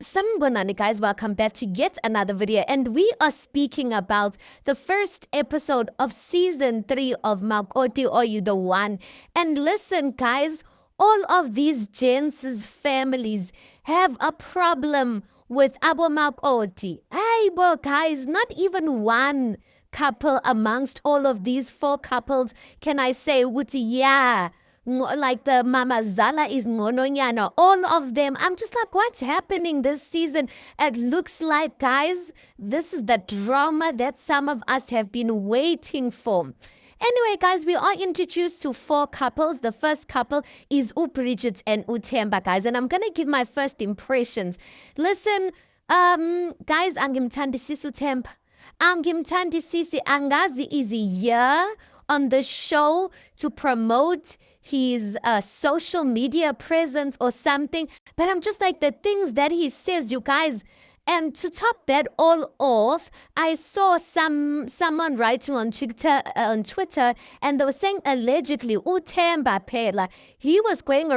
Sanibonani guys, welcome back to yet another video, and we are speaking about the first episode of season 3 of Makoti Are You the One. And listen guys, all of these gents' families have a problem with Abo Makoti. Hey bo guys, not even one couple amongst all of these 4 couples can I say ukuthi yeah, like the Mama Zala is Ngononyana, all of them. I'm just like, what's happening this season? It looks like, guys, this is the drama that some of us have been waiting for. Anyway, guys, we are introduced to 4 couples. The first couple is Bridget and Uthemba, guys, and I'm gonna give my first impressions. Listen, guys, angimthandisisi Uthemba. Angimthandisisi angazi is a year on the show to promote his social media presence or something, but I'm just like the things that he says, you guys. And to top that all off, I saw someone writing on Twitter, and they were saying allegedly Uthemba Phela, he was going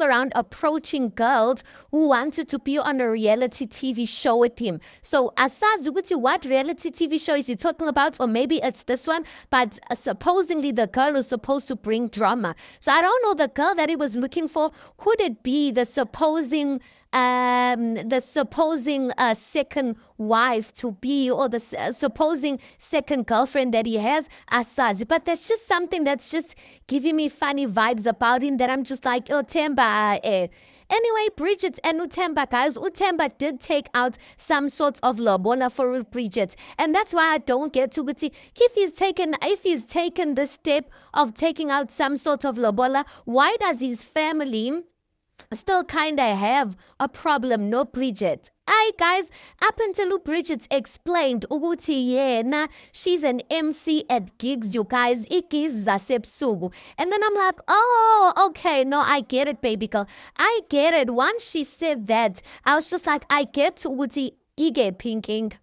around approaching girls who wanted to be on a reality TV show with him. So asazi ukuthi what reality TV show is he talking about, or maybe it's this one, but supposedly the girl was supposed to bring drama. So I don't know the girl that he was looking for. Could it be the supposing second wife to be, or the supposing second girlfriend that he has, asazi. But there's just something that's just giving me funny vibes about him that I'm just like, oh Themba, eh. Anyway, Bridget and Uthemba, guys, Uthemba did take out some sorts of lobola for Bridget, and that's why I don't get to see if he's taken the step of taking out some sort of lobola. Why does his family still kind of have a problem no Bridget? Hi guys, up until Bridget explained ukuthi yena she's an MC at gigs, you guys, igigs zasebusuku. And then I'm like, oh okay, no, I get it baby girl, I get it. Once she said that, I was just like, I get ukuthi ige pinking.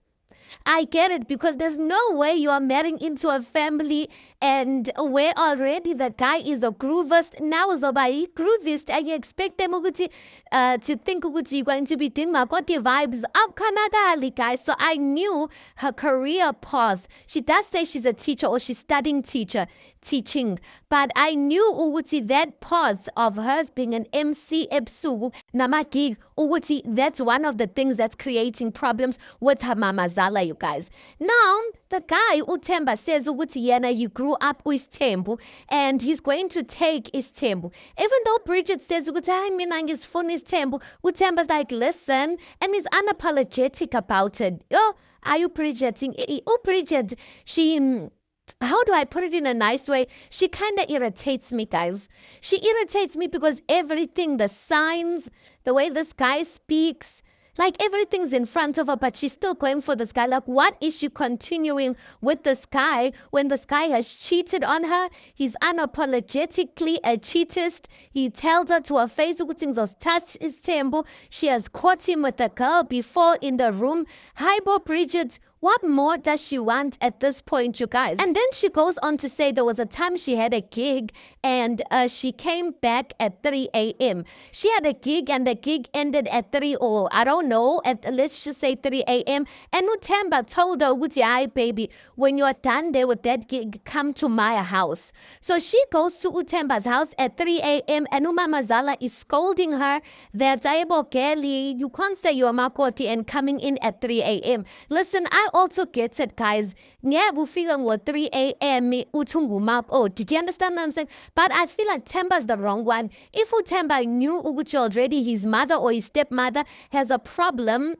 I get it, because there's no way you are marrying into a family and where already the guy is a groovist. Now zoba groovist, and you expect them to think you're going to be doing Makoti vibes. Kanadali, guys. So I knew her career path. She does say she's a teacher, or she's studying teaching, but I knew ukuthi that path of hers being an MC ebusuku namagig ukuthi that's one of the things that's creating problems with her Mama Zala, you guys. Now the guy Uthemba says ukuthi yena he grew up with Isthembu and he's going to take Isthembu. Even though Bridget says ukuthi hayi mina ngisifuna Isthembu, Uthemba's like, listen, and he's unapologetic about it. Oh, are you Bridgeting? Oh, Bridget, she how do I put it in a nice way? She kind of irritates me, guys. She irritates me because everything, the signs, the way this guy speaks, like everything's in front of her, but she's still going for this guy. Like, what is she continuing with this guy when this guy has cheated on her? He's unapologetically a cheatist. He tells her to her face, touch his temple. She has caught him with a girl before in the room. Hi, Bob Bridget. What more does she want at this point, you guys? And then she goes on to say there was a time she had a gig and she came back at 3 a.m. She had a gig and the gig ended at 3, or I don't know, let's just say 3 a.m. And Uthemba told her, hi baby, when you're done there with that gig, come to my house. So she goes to Uthemba's house at 3 a.m. and Mama Zala is scolding her that Kelly, you can't say you're Makoti and coming in at 3 a.m. Listen, I also get it, guys. Yeah, we feel at 3 a.m. utungu map. Oh, did you understand what I'm saying? But I feel like Themba's the wrong one. If Uthemba knew Uguchi already, his mother or his stepmother has a problem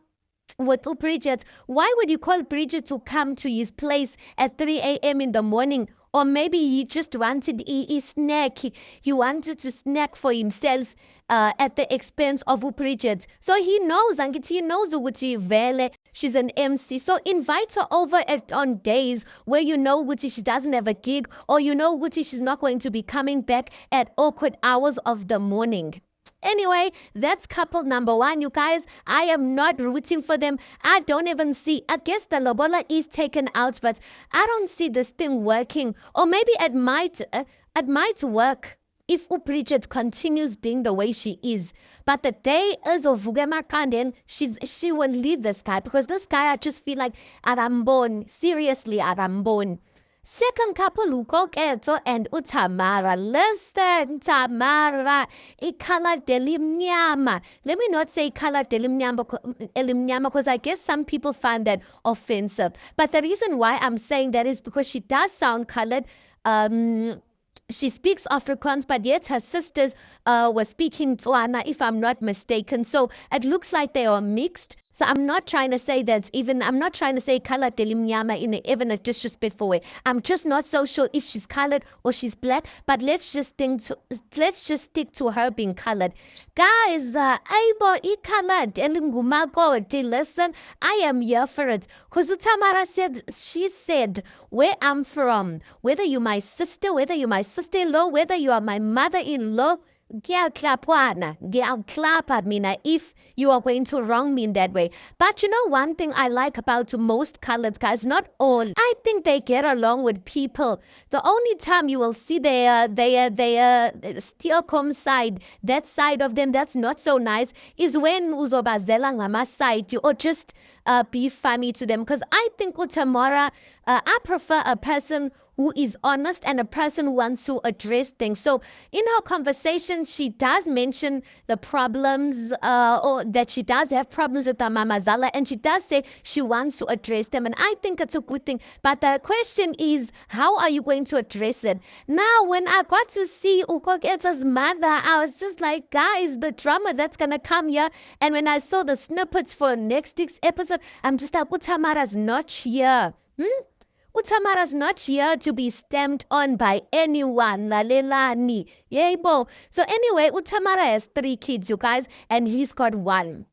with Bridget, why would you call Bridget to come to his place at 3 a.m. in the morning? Or maybe he just wanted a snack. He wanted to snack for himself at the expense of Bridget. So he knows, and he knows ukuthi vele she's an MC. So invite her over on days where you know ukuthi she doesn't have a gig, or you know ukuthi she's not going to be coming back at awkward hours of the morning. Anyway, that's couple number 1, you guys. I am not rooting for them. I don't even see, I guess the lobola is taken out, but I don't see this thing working. Or maybe it might work. if Bridget continues being the way she is. But the day is of Vugemakanden, she will leave this guy because this guy, I just feel like Arambon, seriously Arambon. Second couple, Ukoketo and Utamara. Listen, Tamara, ikala delimnyama. Let me not say ikala delimnyama because I guess some people find that offensive. But the reason why I'm saying that is because she does sound colored. She speaks Afrikaans, but yet her sisters were speaking Tswana, if I'm not mistaken. So it looks like they are mixed. So I'm not trying to say that's even, I'm not trying to say Kala Delimnyama in even a disrespectful way. I'm just not so sure if she's colored or she's black, but let's just stick to her being colored. Guys, Aibo I colored, Elingumako, listen, I am here for it. Because Tamara said, she said, where I'm from, whether you're my sister, whether you're my sister-in-law, whether you are my mother-in-law, mina if you are going to wrong me in that way. But you know one thing I like about most colored guys, not all, I think they get along with people. The only time you will see their steelcom side, that side of them that's not so nice, is when uzobazela ngama side or just be funny to them. Because I think with Tamara, I prefer a person who is honest and a person who wants to address things. So in her conversation, she does mention the problems or that she does have problems with her Mama Zala, and she does say she wants to address them. And I think it's a good thing. But the question is, how are you going to address it? Now, when I got to see Ukoketa's mother, I was just like, guys, the drama that's going to come here. And when I saw the snippets for next week's episode, I'm just like, Utamara's not here. Utamara's not here to be stamped on by anyone. Lalelani. Yebo. So anyway, Utamara has 3 kids, you guys, and he's got 1.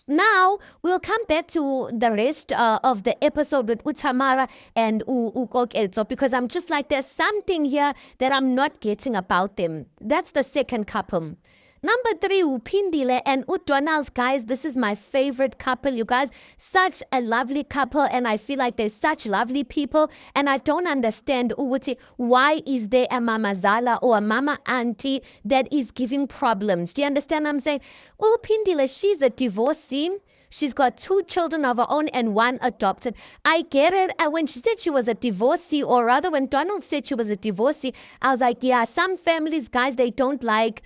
Now, we'll come back to the rest of the episode with Utamara and Ukoketo because I'm just like, there's something here that I'm not getting about them. That's the second couple. Number 3, Upindile and Donald, guys. This is my favorite couple, you guys. Such a lovely couple, and I feel like they're such lovely people. And I don't understand, Uwuti, why is there a Mama Zala or a Mama Auntie that is giving problems? Do you understand what I'm saying? Upindile, she's a divorcee. She's got 2 children of her own and 1 adopted. I get it. And when she said she was a divorcee, or rather when Donald said she was a divorcee, I was like, yeah, some families, guys, they don't like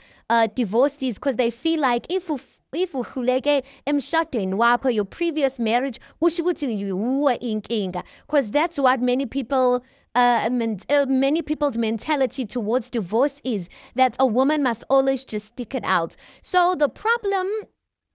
divorcees because they feel like if uhluleke emshadweni wakho, your previous marriage, kusho ukuthi you were inkinga, because that's what many people many people's mentality towards divorce is, that a woman must always just stick it out. So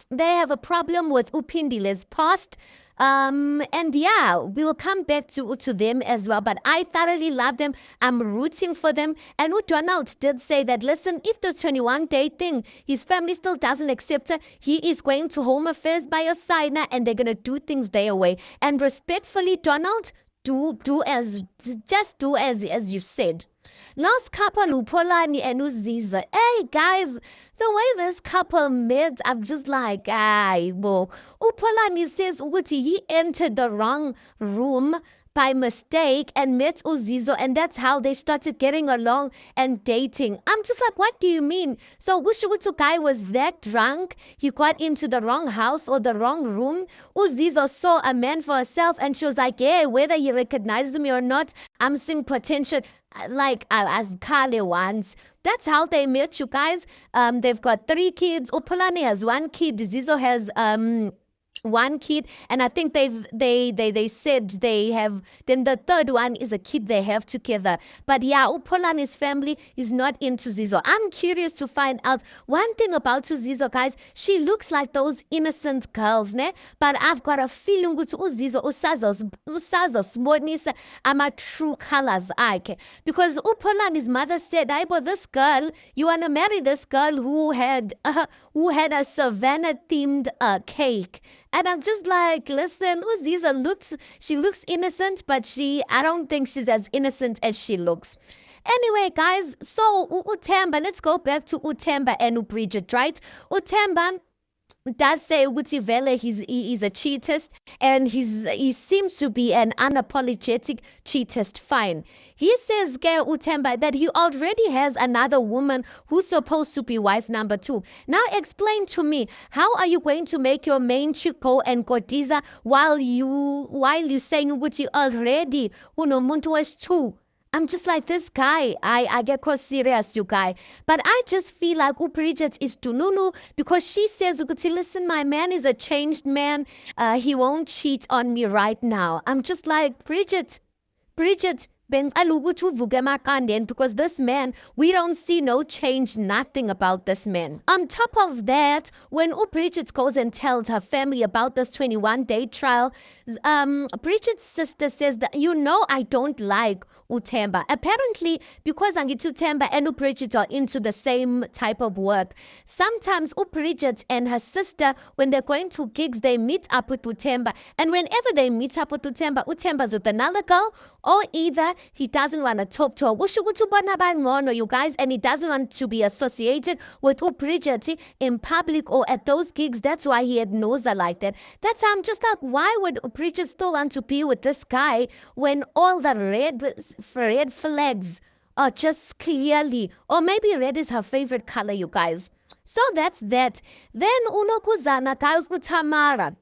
they have a problem with Upindile's past. And yeah, we'll come back to them as well. But I thoroughly love them. I'm rooting for them. And Donald did say that, listen, if this 21-day thing, his family still doesn't accept her, he is going to Home Affairs by your side now, and they're going to do things their way. And respectfully, Donald, do as you said. Last couple, Upolani and Uziza. Hey guys, the way this couple met, I'm just like, Upolani says Uguti, he entered the wrong room by mistake and met Uzizo, and that's how they started getting along and dating. I'm just like, what do you mean? So Wushuwutu guy was that drunk, he got into the wrong house or the wrong room. Uzizo saw a man for herself and she was like, yeah, whether he recognizes me or not, I'm seeing potential. Like as Kale wants. That's how they met, you guys. They've got 3 kids. Upolani has 1 kid. Zizo has 1 kid, and I think they said they have, then the 3rd one is a kid they have together. But yeah, Upolani's family is not into Zizo. I'm curious to find out one thing about Zizo, guys. She looks like those innocent girls, ne? But I've got a feeling with Zizo usazosibonisa ama true colors akhe, because Upolani's mother said, "Aibo, this girl, you wanna marry this girl who had a Savannah themed cake." And I'm just like, listen, Uziza she looks innocent, but I don't think she's as innocent as she looks. Anyway, guys, so Utemba, let's go back to Utemba and Bridget, right? Utemba, does say ukuthi vele he is a cheatist, and he seems to be an unapologetic cheatist. Fine. He says ke uThemba that he already has another woman who's supposed to be wife number two. Now explain to me, how are you going to make your main chick go and Godiza while you saying ukuthi already unomuntu wes-two? I'm just like, this guy, I get quite serious, you guy. But I just feel like Bridget is Tununu because she says, "Ukuthi, listen, my man is a changed man. He won't cheat on me right now." I'm just like, Bridget, bengicela ukuthi uvuke emaqandeni because this man, we don't see no change, nothing about this man. On top of that, when Bridget goes and tells her family about this 21-day trial, Bridget's sister says that, I don't like uThemba. Apparently, because angithi uThemba and uBridget are into the same type of work, sometimes uBridget and her sister, when they're going to gigs, they meet up with uThemba. And whenever they meet up with uThemba's with another girl, or either he doesn't want to talk to her. Kusho ukuthi ubona bangcono, you guys, and he doesn't want to be associated with uBridget in public or at those gigs. That's why he ignores her like that. That's I'm just like, why would Bridget still want to be with this guy when all the red flags are just clearly, or maybe red is her favorite color, you guys. So that's that. Then unokuzana guys uTamara.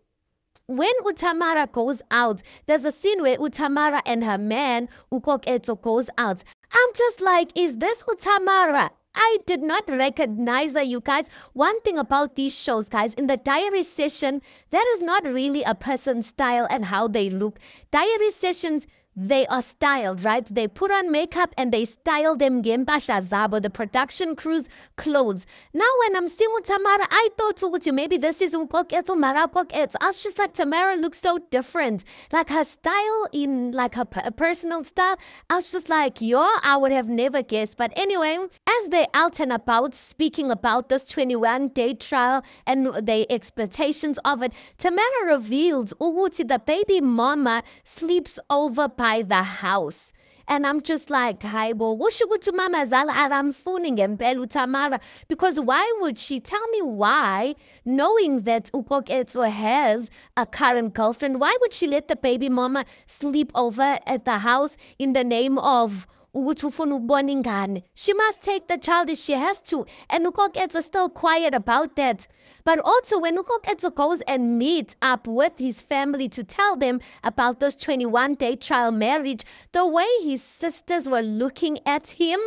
When uTamara goes out, there's a scene where uTamara and her man, Ukok goes out. I'm just like, is this uTamara? I did not recognize her, you guys. One thing about these shows, guys, in the diary session, that is not really a person's style and how they look. Diary sessions, they are styled, right? They put on makeup and they style them ngempahla zabo, the production crew's clothes. Now when I'm seeing Tamara, I thought ukuthi maybe this is Ukoketso, Mara Ukoketso. I was just like, Tamara looks so different. Like her style in like her personal style. I was just like, I would have never guessed. But anyway, as they're out and about speaking about this 21-day trial and the expectations of it, Tamara reveals ukuthi the baby mama sleeps over by the house. And I'm just like, hi, bo, wushukutu mama zala aramfuni ngempela uTamara. Because why would she tell me why, knowing that Ukoketso has a current girlfriend, why would she let the baby mama sleep over at the house in the name of she must take the child if she has to. And Ukoketso still quiet about that. But also when Ukoketso goes and meets up with his family to tell them about this 21-day trial marriage, the way his sisters were looking at him,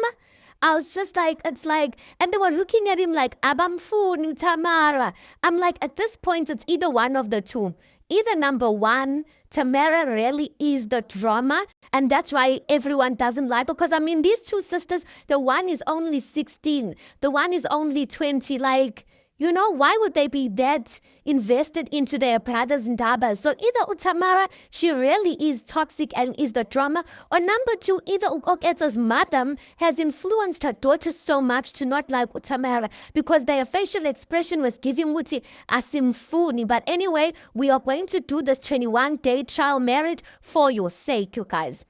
I was just like, it's like, and they were looking at him like, Abamfuni Tamara. I'm like, at this point, it's either one of the two. Either number one, Tamara really is the drama, and that's why everyone doesn't like her. Because I mean, these two sisters, the one is only 16, the one is only 20. Like, why would they be that invested into their brothers and dabas? So either Utamara, she really is toxic and is the drama, or number two, either Ukoketso's mother has influenced her daughter so much to not like Utamara because their facial expression was giving Muti asimfuni. But anyway, we are going to do this 21-day trial marriage for your sake, you guys.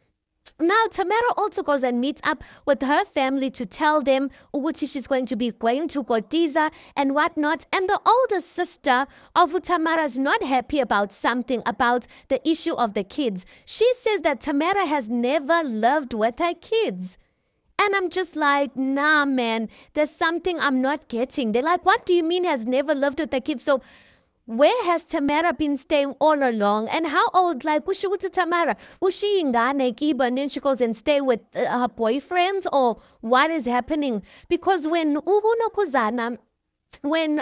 Now, Tamara also goes and meets up with her family to tell them ukuthi she's going to be going to Godiza and whatnot. And the older sister of Tamara is not happy about something, about the issue of the kids. She says that Tamara has never lived with her kids. And I'm just like, nah, man, there's something I'm not getting. They're like, what do you mean has never lived with her kids? So where has Tamara been staying all along? And how old? Like, was she with Tamara? Was she in Ghana, Kiba, and then she goes and stay with her boyfriends? Or what is happening? Because when Uhunokuzana, when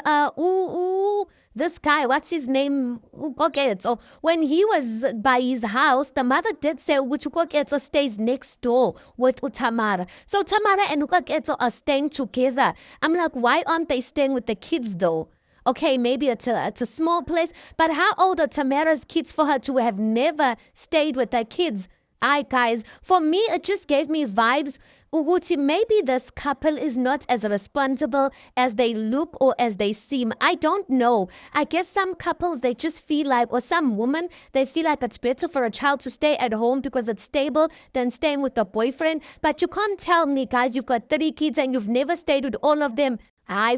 this guy, what's his name? Ukoketso, when he was by his house, the mother did say Ukoketso stays next door with Utamara. So Tamara and Ukoketso are staying together. I'm like, why aren't they staying with the kids though? Okay, maybe it's a small place, but how old are Tamara's kids for her to have never stayed with her kids? Guys, for me, it just gave me vibes. Uguti, maybe this couple is not as responsible as they look or as they seem. I don't know. I guess some couples, they just feel like, or some women, they feel like it's better for a child to stay at home because it's stable than staying with a boyfriend. But you can't tell me, guys, you've got 30 kids and you've never stayed with all of them.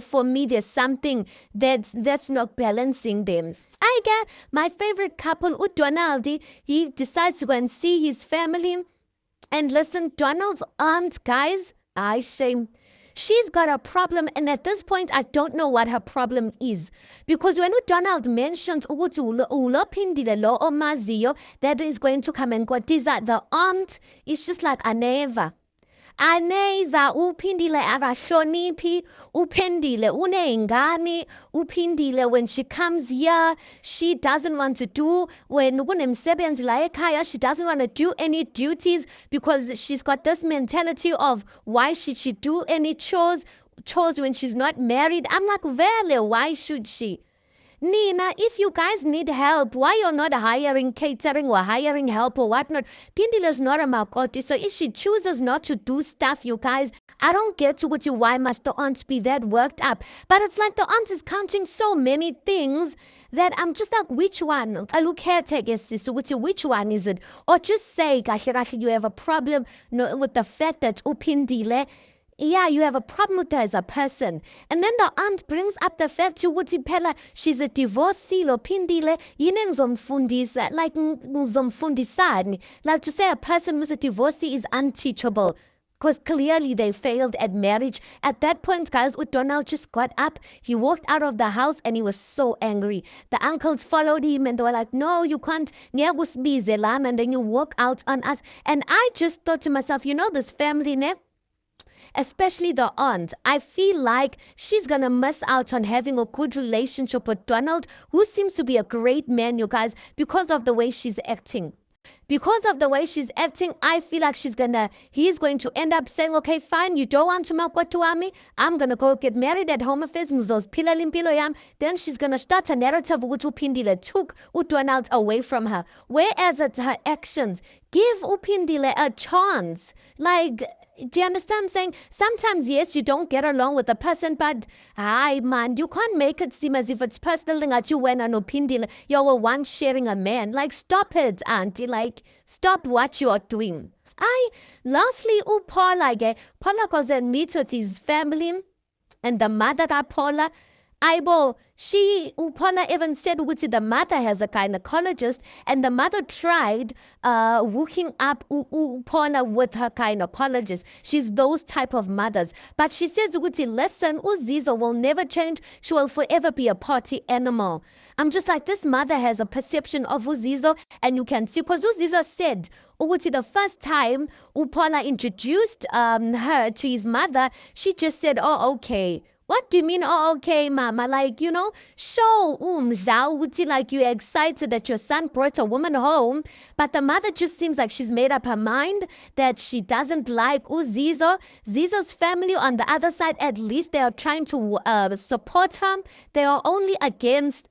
For me, there's something that's not balancing them. I get my favorite couple, Donaldi. He decides to go and see his family. And listen, Donald's aunt, guys, I shame. She's got a problem, and at this point, I don't know what her problem is. Because when Donald mentions ukuthi ulophindile lo omaziyo that is going to come and go, the aunt is just like, Aneza uphindile akahloniphi, uphendile uney'ngane, uphindile when she comes here, she doesn't want to do, when kunemsebenzi la ekhaya, she doesn't want to do any duties because she's got this mentality of why should she do any chores when she's not married. I'm like, vele, why should she? Nina, if you guys need help, why you're not hiring catering or hiring help or whatnot? Pindile's not a makoti, so if she chooses not to do stuff, you guys, I don't get to what you, why must the aunt be that worked up? But it's like the aunt is counting so many things that I'm just like, which one? I look here, which one is it? Or just say, you have a problem with the fact that upindile. Yeah, you have a problem with her as a person. And then the aunt brings up the fact ukuthi phela she's a divorcee lophindile yini ngizomfundisa, like ngizomfundisani, like to say a person who's a divorcee is unteachable because clearly they failed at marriage. At that point, guys, Donald just got up, he walked out of the house and he was so angry. The uncles followed him and they were like, no, you can't, and then you walk out on us. And I just thought to myself, this family, especially the aunt, I feel like she's gonna miss out on having a good relationship with Donald, who seems to be a great man, you guys, because of the way she's acting. Because of the way she's acting, I feel like he's going to end up saying, okay, fine, you don't want to Makoti wami, I'm gonna go get married at Home Affairs, then she's gonna start a narrative ukuthi uPhindile took uDonald away from her. Whereas it's her actions. Give uPhindile a chance. Like, do you understand what I'm saying? Sometimes, yes, you don't get along with a person, but man, you can't make it seem as if it's personal that you went on uPhindile. You're one sharing a man. Like, stop it, auntie. Like, stop what you are doing. Lastly, Paula goes and meets with his family, and the mother of Paula, Paula even said ukuthi the mother has a gynecologist, and the mother tried hooking up Paula with her gynecologist. She's those type of mothers. But she says ukuthi, listen, uZizo will never change. She will forever be a party animal. I'm just like, this mother has a perception of uZizo, and you can see, because uZizo said ukuthi the first time Paula introduced her to his mother, she just said, oh, okay. What do you mean, oh, okay, mama? Like, show ukuthi like you're excited that your son brought a woman home, but the mother just seems like she's made up her mind that she doesn't like uZizo. Zizo's family on the other side, at least they are trying to support her. They are only against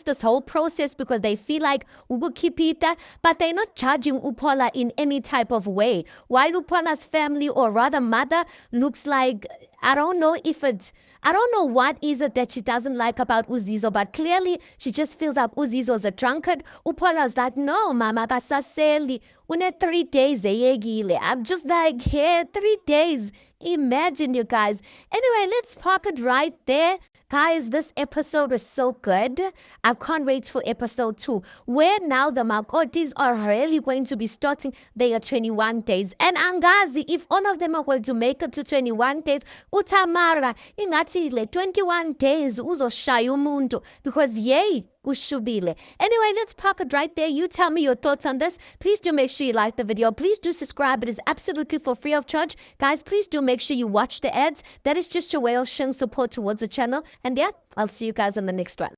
this whole process because they feel like ubukipita, but they're not judging Upola in any type of way. While Upola's family, or rather mother, looks like, I don't know what is it that she doesn't like about uZizo, but clearly she just feels like uZizo's a drunkard. Upola's like, no, mama, basaseli. Une 3 days eyegile. I'm just like, yeah, 3 days. Imagine, you guys. Anyway, let's park it right there. Guys, this episode was so good. I can't wait for episode 2, where now the Makotis are really going to be starting their 21 days. And Angazi, if all of them are going to make it to 21 days, uTamara, ingathi le 21 days uzoshaya umuntu, because yay, ushubile. Anyway, let's park it right there. You tell me your thoughts on this. Please do make sure you like the video. Please do subscribe. It is absolutely for free of charge. Guys, please do make sure you watch the ads. That is just your way of showing support towards the channel. And yeah, I'll see you guys on the next one.